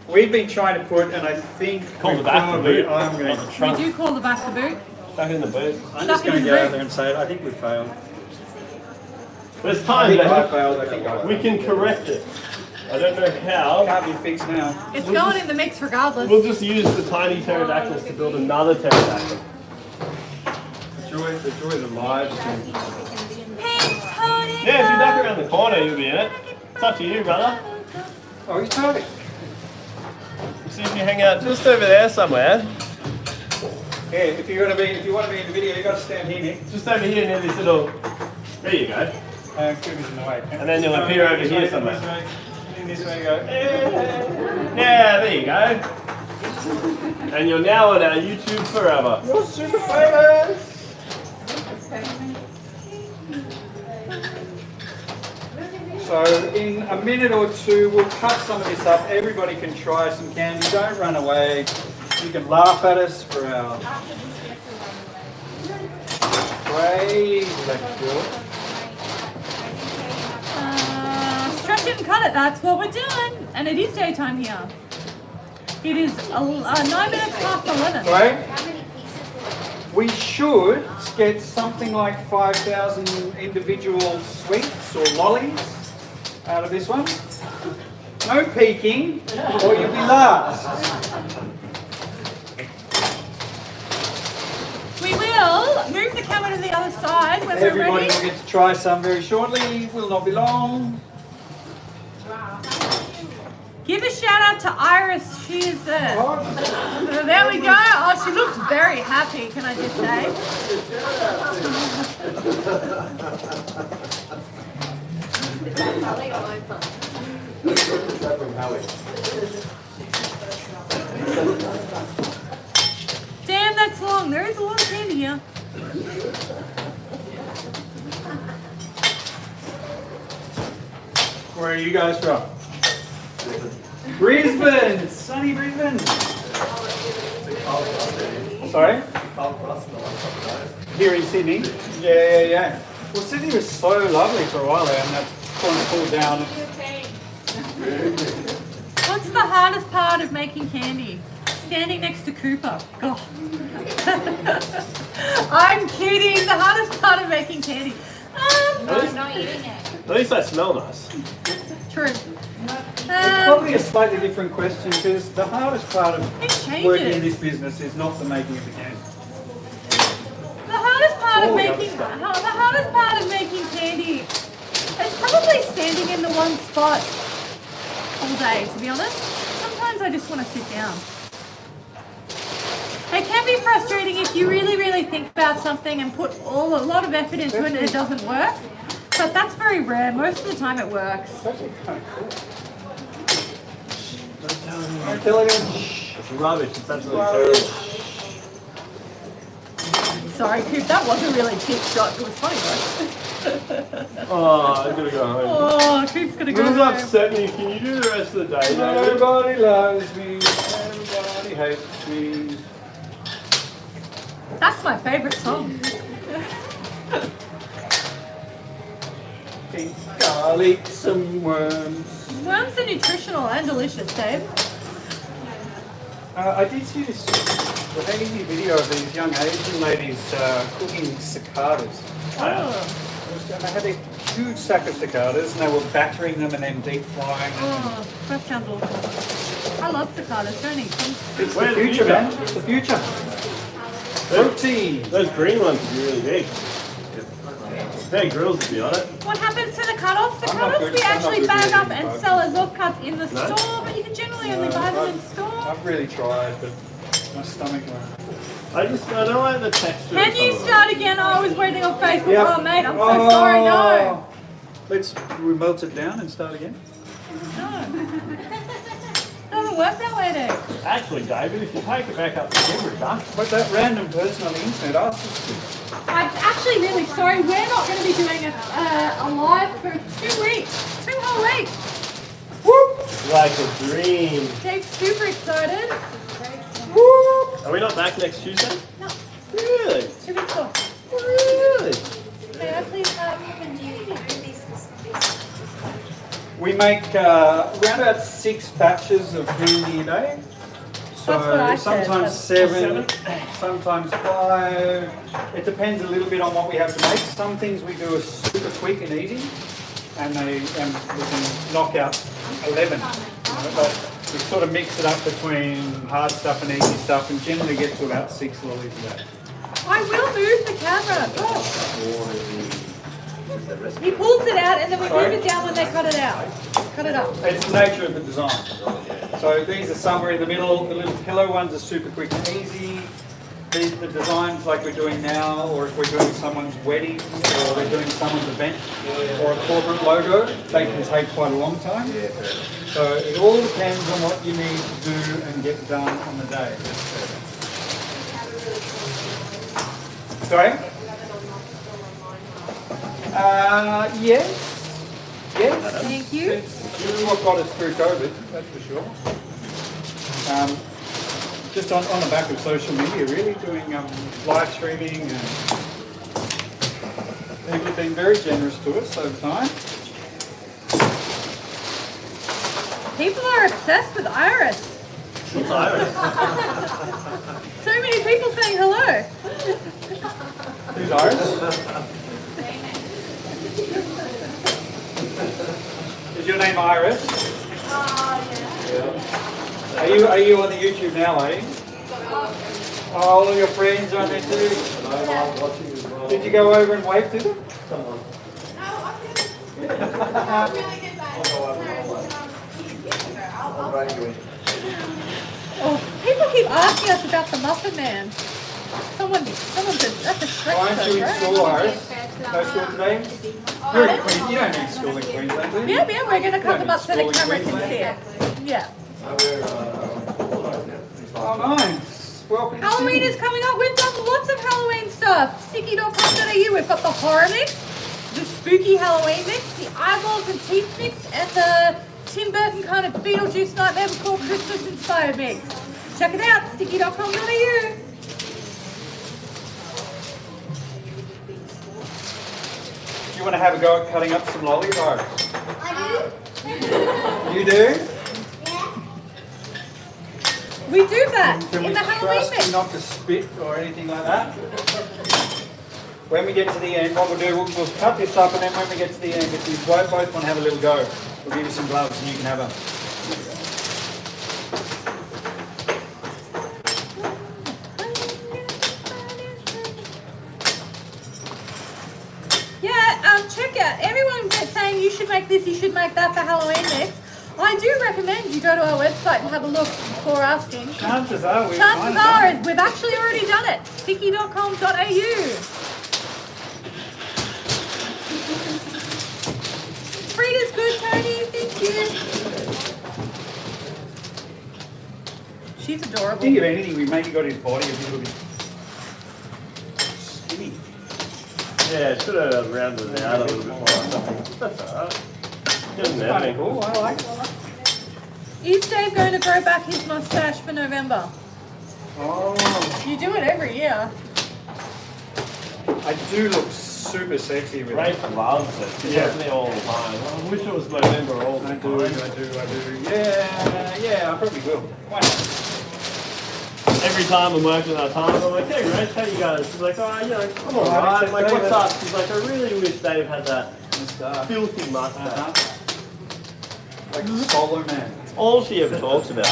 We've been trying to put, and I think Call we the back of the probably- boot, I'm going not the to. We trunk. do call the back the boot. Back in the boot. I'm just going to go out there and say it. I think we failed. There's I time, think I Dave. failed. I think I failed. We can correct it. I don't know how. Can't be fixed now. It's going in the mix regardless. We'll just use the tiny pterodactyls to build another pterodactyl. The joy of the live stream. Pink pony. Yeah, if you duck around the corner, you'll be in it. It's up to you, brother. Oh, he's perfect. See if you hang out just over there somewhere. Yeah, if you want to be in the video, you got to stand here, Nick. Just over here near this little. There you go. Kuba's in the way. And then you'll appear over here somewhere. This way you go. Yeah, there you go. And you're now on our YouTube forever. You're super famous. So in a minute or two, we'll cut some of this up. Everybody can try some candy. Don't run away. You can laugh at us for our crazy lecture. Stretch it and cut it, that's what we're doing. And it is daytime here. It is 9 minutes past 11. Right? We should get something like 5,000 individual sweets or lollies out of this one. No peeking, or you'll be last. move the camera to the other side when Everybody we're will ready. get to try some very shortly. Will not be long. Give a shout out to Iris. She is there. Oh, There we go. Oh, she looks very happy, can I just say? Damn, that's long. There is a lot of candy here. where are you guys from? Brisbane, sunny Brisbane. Sorry? Here in Sydney? Yeah. Well, Sydney was so lovely for a while there, and that's kind of cooled down. What's the hardest part of making candy? Standing next to Cooper. God. I'm kidding. The hardest part of making candy. Not eating it. At least they smell nice. True. It's probably a slightly different question because the hardest part It of changes. working in this business is not the making of the candy. The hardest part of All the other making stuff. the hardest part of making candy is probably standing in the one spot all day, to be honest. Sometimes I just want to sit down. It can be frustrating if you really think about something and put a lot of effort into it and it doesn't work. But that's very rare. Most of the time it works. It's actually kind of cool. I'm telling you. It's rubbish. It's absolutely terrible. Sorry, Coop, that was a really cheap shot. It was funny though. Oh, I'm gonna go home. Oh, Coop's gonna go This home. upset me. Can you do the rest of the day, David? Everybody loves me. Everybody hates me. That's my favourite song. Think I'll eat some worms. Worms are nutritional and delicious, Dave. I did see this crazy video of these young Asian ladies cooking cicadas. Oh, And they had this huge sack of cicadas and they were battering them and then deep frying them. oh, that sounds awful. I love cicadas, don't eat them. It's the Where's the future, future? man. It's the future. Protein. Those green ones would be really big. Their grills would be on it. What happens to the cut-offs? The I'm not cut-offs good- we I'm not actually good bag with up eating and bugs. sell as off-cuts in the No? store, but you can generally only buy them in store. I've really tried, but my stomach won't. I don't like the texture. Can of you some of start again? Oh, I was waiting on Facebook. Yeah. Oh, mate, I'm so sorry. No. Let's we melt it down and start again. No. Doesn't work that way, Dave. them. Actually, David, if you take it back up to camera, done. But that random person on the internet asked us to. I'm actually really sorry. We're not going to be doing a live for 2 weeks. 2 whole weeks. Whoop! Like a dream. Dave's super excited. Whoop! Are we not back next Tuesday? No, Really? 2 weeks off. Really? May I please have We make around about 6 batches of candy a day. So That's what I said, sometimes but- 7, sometimes 5. It depends a little bit on what we have to make. Some things we do are super quick and easy, and we can knock out 11. But we sort of mix it up between hard stuff and easy stuff, and generally get to about 6 lollies a day. I will move the camera. Gosh. He pulls it out and then we move it down when they cut it out. Cut it up. It's the nature of the design. So these are somewhere in the middle. The little pillow ones are super quick and easy. The designs like we're doing now, or if we're doing someone's wedding, or we're doing someone's event, or a corporate logo, they can take quite a long time. So it all depends on what you need to do and get done on the day. Sorry? Yes. Yes. Thank you. It's what got us through COVID, that's for sure. Just on the back of social media, really, doing live streaming, and people have been very generous to us over time. People are obsessed with Iris. What's Iris? So many people saying hello. Who's Iris? Is your name Iris? Are you on the YouTube now, are you? all of your friends are there too. Did you go over and wave to them? Oh, people keep asking us about the Muffin Man. Someone said that's a stretch. Why aren't you in though, school, right? Iris? No school today? You're in Queensland. You don't need school in Queensland, do you? Yeah, we're going to come don't up so the need camera school can in see it. Yeah. Oh, nice. Welcome to Halloween Sydney. is coming up. We've done lots of Halloween stuff. Sticky.com.au. We've got the horror mix, the spooky Halloween mix, the eyeballs and teeth mix, and the Tim Burton kind of Beetlejuice Nightmare Before Christmas inspired mix. Check it out, sticky.com.au. Do you want to have a go at cutting up some lollies, Iris? I do. You do? We do that Can in we the Halloween trust mix. you not to spit or anything like that? When we get to the end, what we'll do, we'll cut this up, and then when we get to the end, if you both want to have a little go, we'll give you some gloves and you can have a... Yeah, check out. Everyone kept saying you should make this, you should make that for Halloween mix. I do recommend you go to our website and have a look before asking. Chances are we've Chances are we've actually already done it. Sticky.com.au. Frida's good, Tony. Thank you. She's adorable. Think of anything, we maybe got his body a little bit skinny. Yeah, should have rounded it out a little bit more. That's alright. Doesn't Kind of matter. cool, I like it. Is Dave going to grow back his mustache for November? Oh, You do it every year. I do look super sexy with Rafe it. loves it. He Yeah. does me all the time. I wish it was November all the I time. do. Yeah, I probably will. Why not? Every time I'm working that time, I'm like, hey, Rafe, how you going? She's like, oh, you know, I'm Alright, alright. I'm like, David. what's up? She's like, I really wish Dave had that Mr. filthy mustache. Like Solo Man. It's all she ever talks about.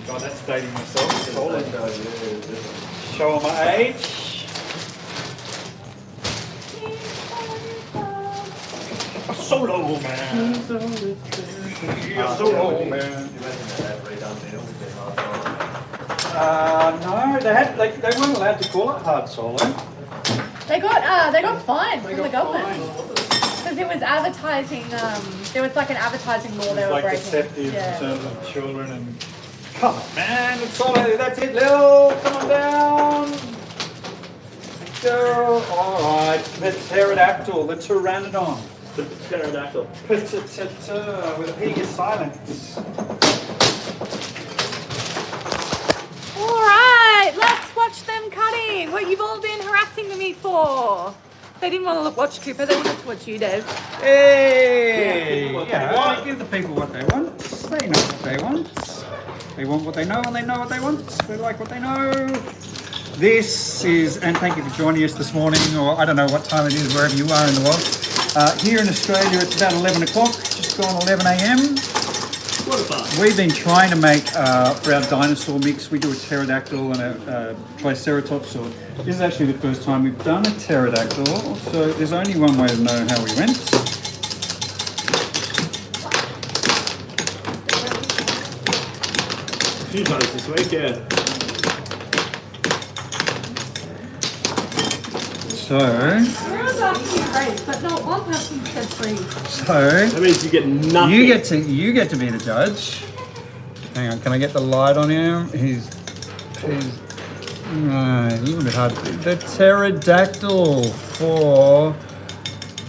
God, that's dating myself. Solo. Show my age. Solo Man. Yeah, Solo Man. No, they weren't allowed to call it hard solo. They got fined from the government because it was advertising. There was like an advertising law they were Like breaking. deceptive in Yeah. terms of children and. Come on, man! It's solo. That's it, Lil. Come on down. Go. All right. The pterodactyl, the pteranodon. The pterodactyl. With a P is silent. All right, let's watch them cutting. What you've all been harassing me for. They didn't want to watch Cooper. They wanted to watch you, Dave. Hey! Yeah, Give the people what they want. They know what they want. They want what they know, and they know what they want. They like what they know. This is, and thank you for joining us this morning, or I don't know what time it is, wherever you are in the world. Here in Australia, it's about 11 o'clock, just gone 11 a.m. What a fun. We've been trying to make, for our dinosaur mix, we do a pterodactyl and a triceratops. So this is actually the first time we've done a pterodactyl, so there's only one way to know how we went. A few times this week, yeah. So, Everyone's asking you race, but not one person said freeze. That means you get nothing. you get to be the judge. Hang on, can I get the light on him? He's a little bit hard. The pterodactyl for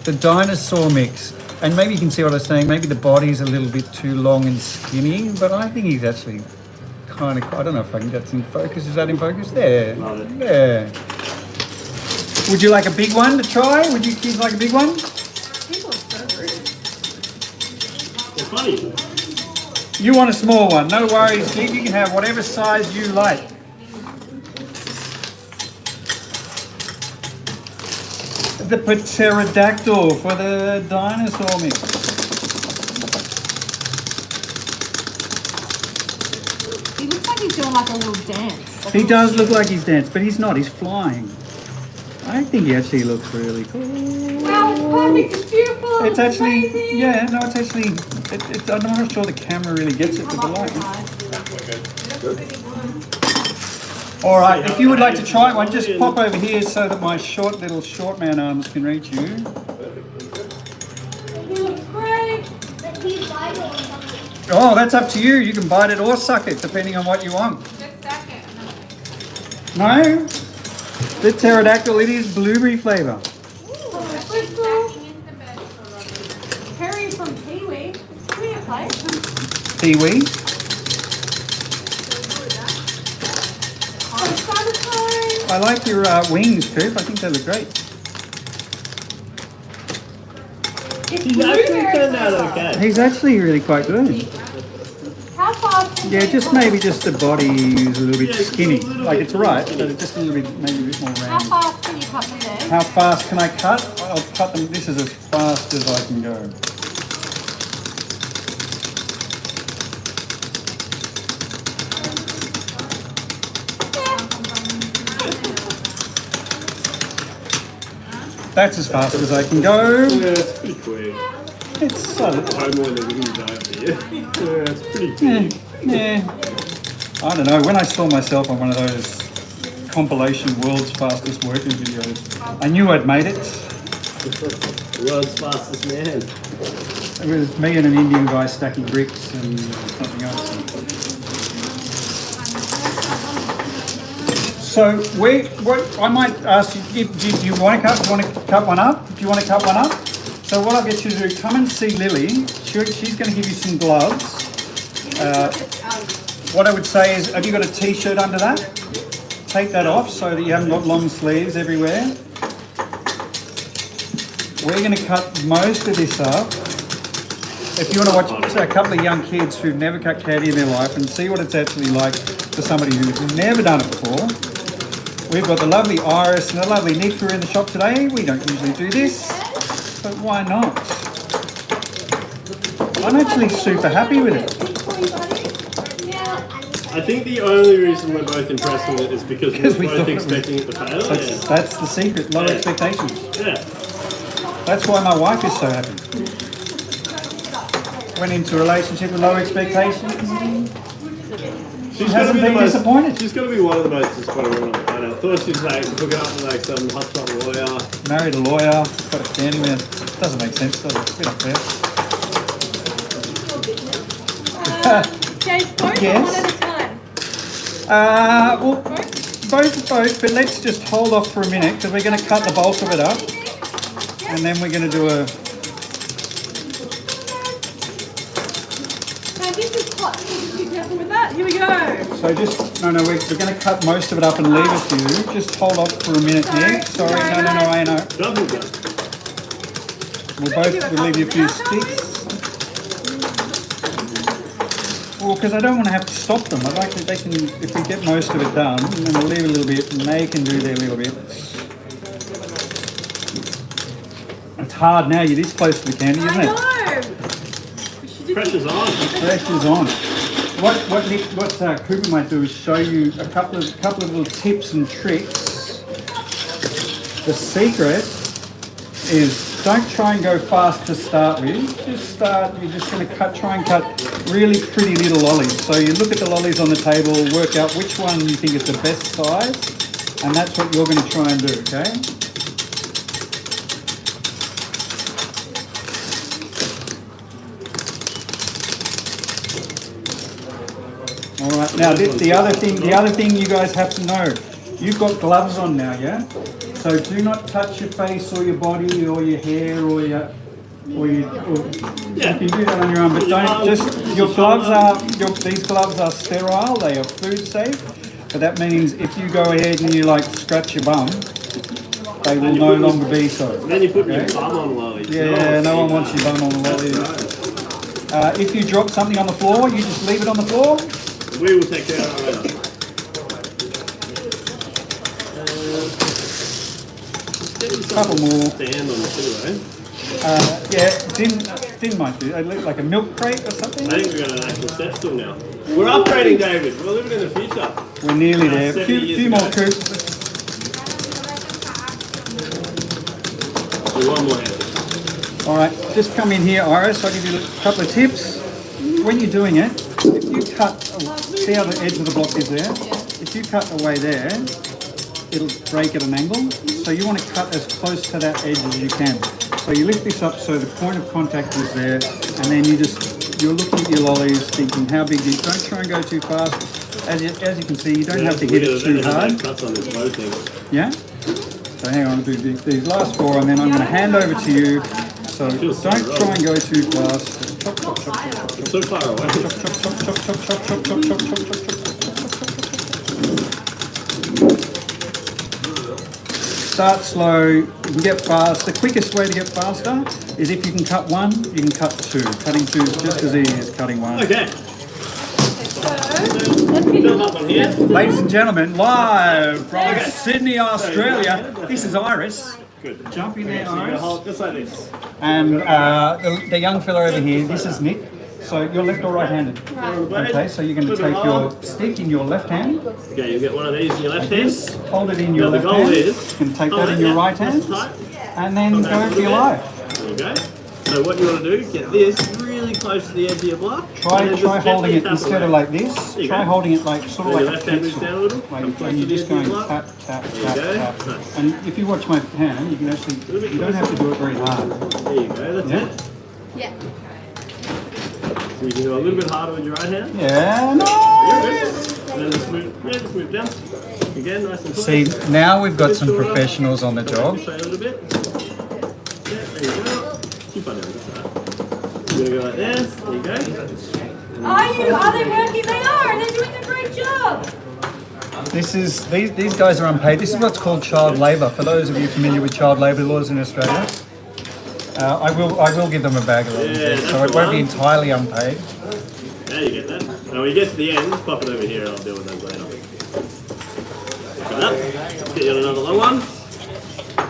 the dinosaur mix. And maybe you can see what I was saying. Maybe the body's a little bit too long and skinny, but I think he's actually kind of. I don't know if I can get in focus. Is that in focus? There. Love it. There. Would you like a big one to try? Would you kids like a big one? People are so rude. It's funny. You want a small one? No worries, kid. You can have whatever size you like. The pterodactyl for the dinosaur mix. He looks like he's doing like a little dance. He does look like he's danced, but he's not. He's flying. I think he actually looks really cool. Wow, it's perfect. It's beautiful. It's actually, amazing. yeah, no, it's actually, I'm not sure the camera really gets it with the light. All right, if you would like to try one, just pop over here so that my little short man arms can reach you. He looks great. But he's biting or something. Oh, that's up to you. You can bite it or suck it, depending on what you want. Just second. No, the pterodactyl, it is blueberry flavour. Harry from Kiwi. Give me a plate. Kiwi. So satisfying. I like your wings, Coop. I think they look great. It's He's actually blueberry turned out flavour. okay. He's actually really quite good. How fast can Yeah, you just cook maybe it? just the body is a little bit Yeah, just a skinny. little Like bit it's right, skinny. but just a little bit, maybe a bit more How round. fast can you cut me there? How fast can I cut? I'll cut them. This is as fast as I can go. That's as fast as I can go. Yeah, it's pretty quick. It's Way more than we can die for you. Yeah, it's pretty quick. yeah. I don't know. When I saw myself on one of those compilation world's fastest working videos, I knew I'd made it. The world's fastest man. It was me and an Indian guy stacking bricks and something else. So what I might ask you, do you want to cut? Do you want to cut one up? Do you want to cut one up? So what I'll get you to do, come and see Lily. She's going to give you some gloves. What I would say is, have you got a t-shirt under that? Take that off so that you haven't got long sleeves everywhere. We're going to cut most of this up. If you want to watch a couple of young kids who've never cut candy in their life and see what it's actually like for somebody who's never done it before, we've got the lovely Iris and the lovely Nick who are in the shop today. We don't usually do this, but why not? I'm actually super happy with it. I think the only reason we're both impressed with it is because Because we we're thought both it was- expecting it to fail. That's the secret, low expectations. Yeah. That's why my wife is so happy. Went into a relationship with low expectations. She hasn't been disappointed. She's got to be one of the most disappointed women on the planet. I thought she's like hooking up with like some hotshot lawyer. Married a lawyer, got a candy man. Doesn't make sense, does it? It's a bit unfair. James, both Yes. one at a time. Well, both, but let's just hold off for a minute because we're going to cut the bulk of it up. And then we're going to do a... Now this is hot, so just be careful with that. Here we go. So we're going to cut most of it up and leave it to you. Just hold off for a minute here. Sorry, no, I know. Double gun. We'll leave you a few sticks. Well, because I don't want to have to stop them. I'd like to, they can, if we get most of it done, then we'll leave a little bit and they can do their little bit. It's hard now, you're this close to the candy, isn't I it? know. We should just Pressure's on. Pressure's on. What Cooper might do is show you a couple of little tips and tricks. The secret is don't try and go fast to start with. You're just going to try and cut really pretty little lollies. So you look at the lollies on the table, work out which one you think is the best size, and that's what you're going to try and do, okay? All right. Now the other thing you guys have to know, you've got gloves on now, yeah? So do not touch your face or your body or your hair or you can do that on your arm, but don't these gloves are sterile, they are food safe, but that means if you go ahead and you like scratch your bum, they will no longer be so. Then you put your bum on lollies. Yeah, no one wants your bum on the lollies. If you drop something on the floor, you just leave it on the floor. We will take care of it later. Couple more. Stand on the two, eh? Yeah, Din might do. It look like a milk crate or something. I think we've got an actual step stool now. We're upgrading, David. We're living in the future. We're nearly there. A 70 few, years few more ago. coops. Do one more hand. All right, just come in here, Iris. I'll give you a couple of tips. When you're doing it, if you cut, see how the edge of the block is there? If you cut away there, it'll break at an angle. So you want to cut as close to that edge as you can. So you lift this up so the point of contact is there, and then you're looking at your lollies, thinking how big you. Don't try and go too fast. As you can see, you don't have to hit it too hard. Cuts on this bow thing. Yeah? So hang on, I'll do these last 4, and then I'm going to hand over to you. So don't try and go too fast. Just chop, chop, chop, chop, chop, It's so far away. chop, chop, chop, chop, chop, chop, chop, chop, chop, chop, chop, chop. Start slow, you can get fast. The quickest way to get faster is if you can cut 1, you can cut 2. Cutting 2 is just as easy as cutting 1. Okay. Let's get Build up on here. Ladies and gentlemen, live from Okay. Sydney, Australia, this is Iris. Good. Jump in there, So you Iris. hold just like this. And the young fella over here, this is Nick. So you're left or right-handed? Okay, so you're going to take your stick in your left hand. Okay, you get one of these in your left hand. This, hold it in your Now the left goal hand. is You can take hold that in it, your yeah, right hand. nice and tight. And then Come back go a for little your bit. life. There you go. So what you want to do, get this really close to the edge of your block. Try and then holding just gently it tap instead away. of like this. There you Try go. holding it like sort of Then your like a left hand moves pencil. down a little. Like, Come close and you're to the just edge of going your block. tap, tap, There you tap, go. tap. Nice. And if you watch my hand, you can actually, you don't have to do it very hard. There you go, that's Yeah? it. Yeah. So you can go a little bit harder with your right hand. Yeah, nice. And then just move down. Again, nice and close. See, now we've got some professionals on the job. Show you a little bit. Yeah, there you go. Keep on doing this. You're gonna go like this. There you go. Are they working? They are. They're doing a great job. These guys are unpaid. This is what's called child labour. For those of you familiar with child labour laws in Australia, I will give them a bag of lollies, Yeah, so that's it the won't be one. entirely unpaid. There you get that. Now when you get to the end, just pop it over here and I'll deal with those later. Pick it up. Get you another long one.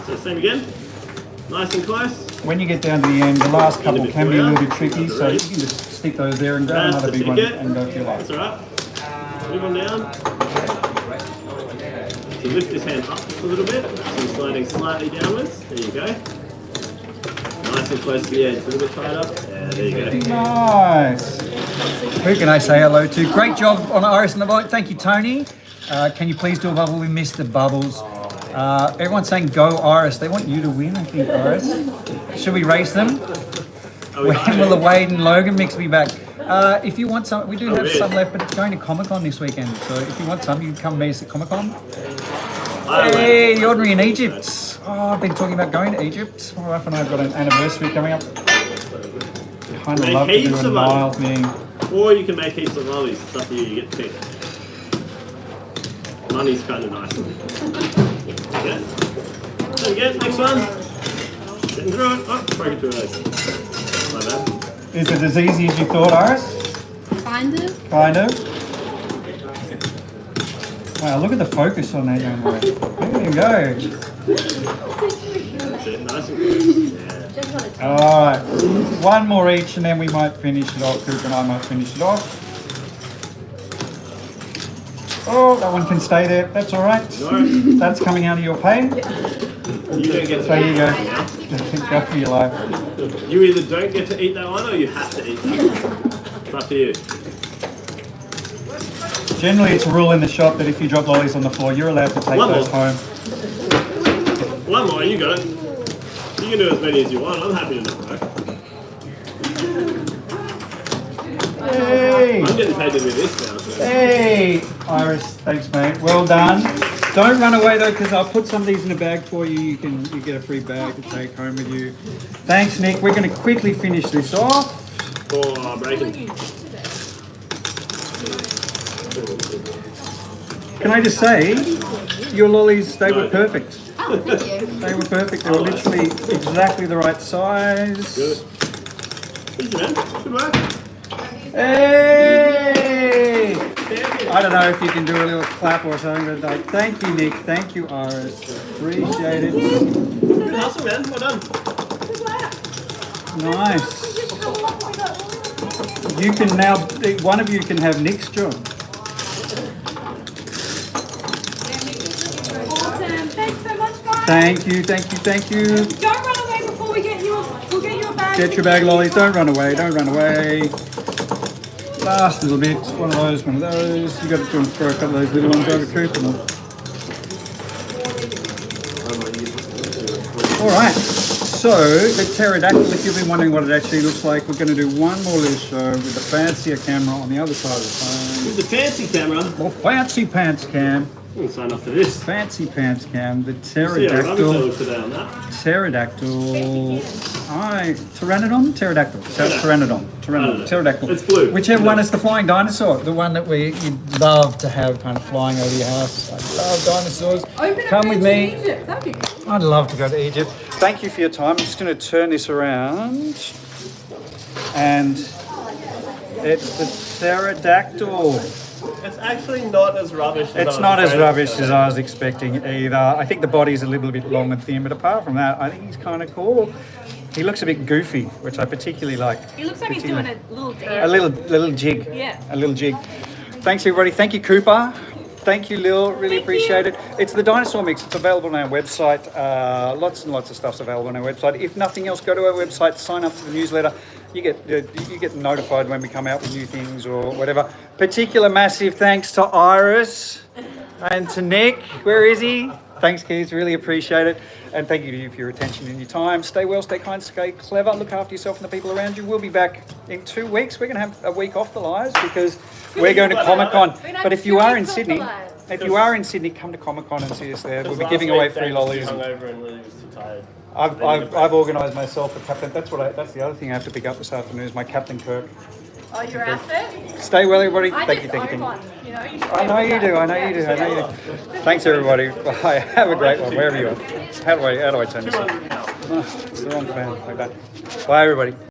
So same again. Nice and close. When you get down to the end, the last couple bit can be a for little you. bit tricky, so you can just stick those there and grab That's another the big one ticket. and go for your life. That's alright. Move on down. So lift this hand up just a little bit. So you're sliding slightly downwards. There you go. Nice and close to the edge. A little bit tighter. Yeah, there you go. Nice. Who can I say hello to? Great job on Iris and the Void. Thank you, Tony. Can you please do a bubble? We missed the bubbles. Everyone's saying go Iris. They want you to win, I think, Iris. Should we race them? When will the Wade and Logan mix be back? If you want some, we do have some left, but it's going to Comic-Con this weekend. So if you want some, you can come meet us at Comic-Con. Hey, the Ordinary in Egypt. Oh, I've been talking about going to Egypt. My wife and I have got an anniversary coming up. Kind of Make love to do heaps a of Nile money. thing. Or you can make heaps of lollies. It's up to you. You get to pick. Money's kind of nice. Yeah. So again, next one. Getting through it. Oh, break it to those. My bad. Is it as easy as you thought, Iris? Kind of. Kind of. Wow, look at the focus on that young boy. There you go. That's it. Nice and close. Yeah. Alright, one more each and then we might finish it off. Coop and I might finish it off. Oh, that one can stay there. That's alright. Alright. That's coming out of your pay. You don't get So to you go. Go for your life. You either don't get to eat that one or you have to eat that one. It's up to you. Generally, it's a rule in the shop that if you drop lollies on the floor, you're allowed to take One those more. home. One more, you got it. You can do as many as you want. I'm happy to not work. Hey! I'm getting paid to do this now. So. Hey! Iris, thanks mate. Well done. Don't run away though, because I'll put some of these in a bag for you. You get a free bag to take home with you. Thanks, Nick. We're going to quickly finish this off. Oh, breaking. Can I just say, your lollies, they were perfect. Oh, thank you. They were perfect. They were literally exactly the right size. Good. Easy, man. Good work. Hey! I don't know if you can do a little clap or something, but like, thank you, Nick. Thank you, Iris. Appreciate it. Good hustle, man. Well done. Nice. You can now, one of you can have Nick's job. Awesome. Thanks so much, guys. Thank you, thank you, thank you. Don't run away before we get you. We'll get you a bag. Get your bag, lollies. Don't run away. Don't run away. Last little bit. One of those. One of those. You got to throw a couple of those little ones over, Coop. And all right. So the pterodactyl. If you've been wondering what it actually looks like, we're going to do one more little show with the fancier camera on the other side of the phone. With the fancy camera. Well, fancy pants cam. We'll sign up for this. Fancy pants cam. The See how rubbish I pterodactyl. look today on that. Pterodactyl. Pteranodon? Pterodactyl. Pteranodon. Pterodactyl. It's blue. Whichever one is the flying dinosaur. The one that you'd love to have kind of flying over your house. I love dinosaurs. Open Come with me. Egypt. That'd be good. I'd love to go to Egypt. Thank you for your time. I'm just going to turn this around. And it's the pterodactyl. It's actually not as rubbish as It's not as rubbish as I was expecting either. I think the body's a little bit long and thin, but apart from that, I think he's kind of cool. He looks a bit goofy, which I particularly like. He looks like he's doing a little A dance. little jig. Yeah. A little jig. Thanks everybody. Thank you, Cooper. Thank you, Lil. Really Thank appreciate you. it. It's the Dinosaur Mix. It's available on our website. Lots and lots of stuff's available on our website. If nothing else, go to our website, sign up to the newsletter. You get notified when we come out with new things or whatever. Particular massive thanks to Iris and to Nick. Where is he? Thanks, kids. Really appreciate it. And thank you for your attention and your time. Stay well, stay kind, stay clever. Look after yourself and the people around you. We'll be back in 2 weeks. We're going to have a week off the lives because we're going to Comic-Con. But if you are in Sydney, come to Comic-Con and see us there. We'll be giving away free lollies. Hungover and Lily was too tired. I've organised myself a captain. That's the other thing I have to pick up this afternoon is my Captain Kirk. Oh, you're out there? Stay well, everybody. I Thank just you. own one. You know, you should I know you do. I know you do. Thanks, everybody. Bye. Have a great one, wherever you are. How do I turn this on? Oh, it's the wrong fan. Like that. Bye, everybody.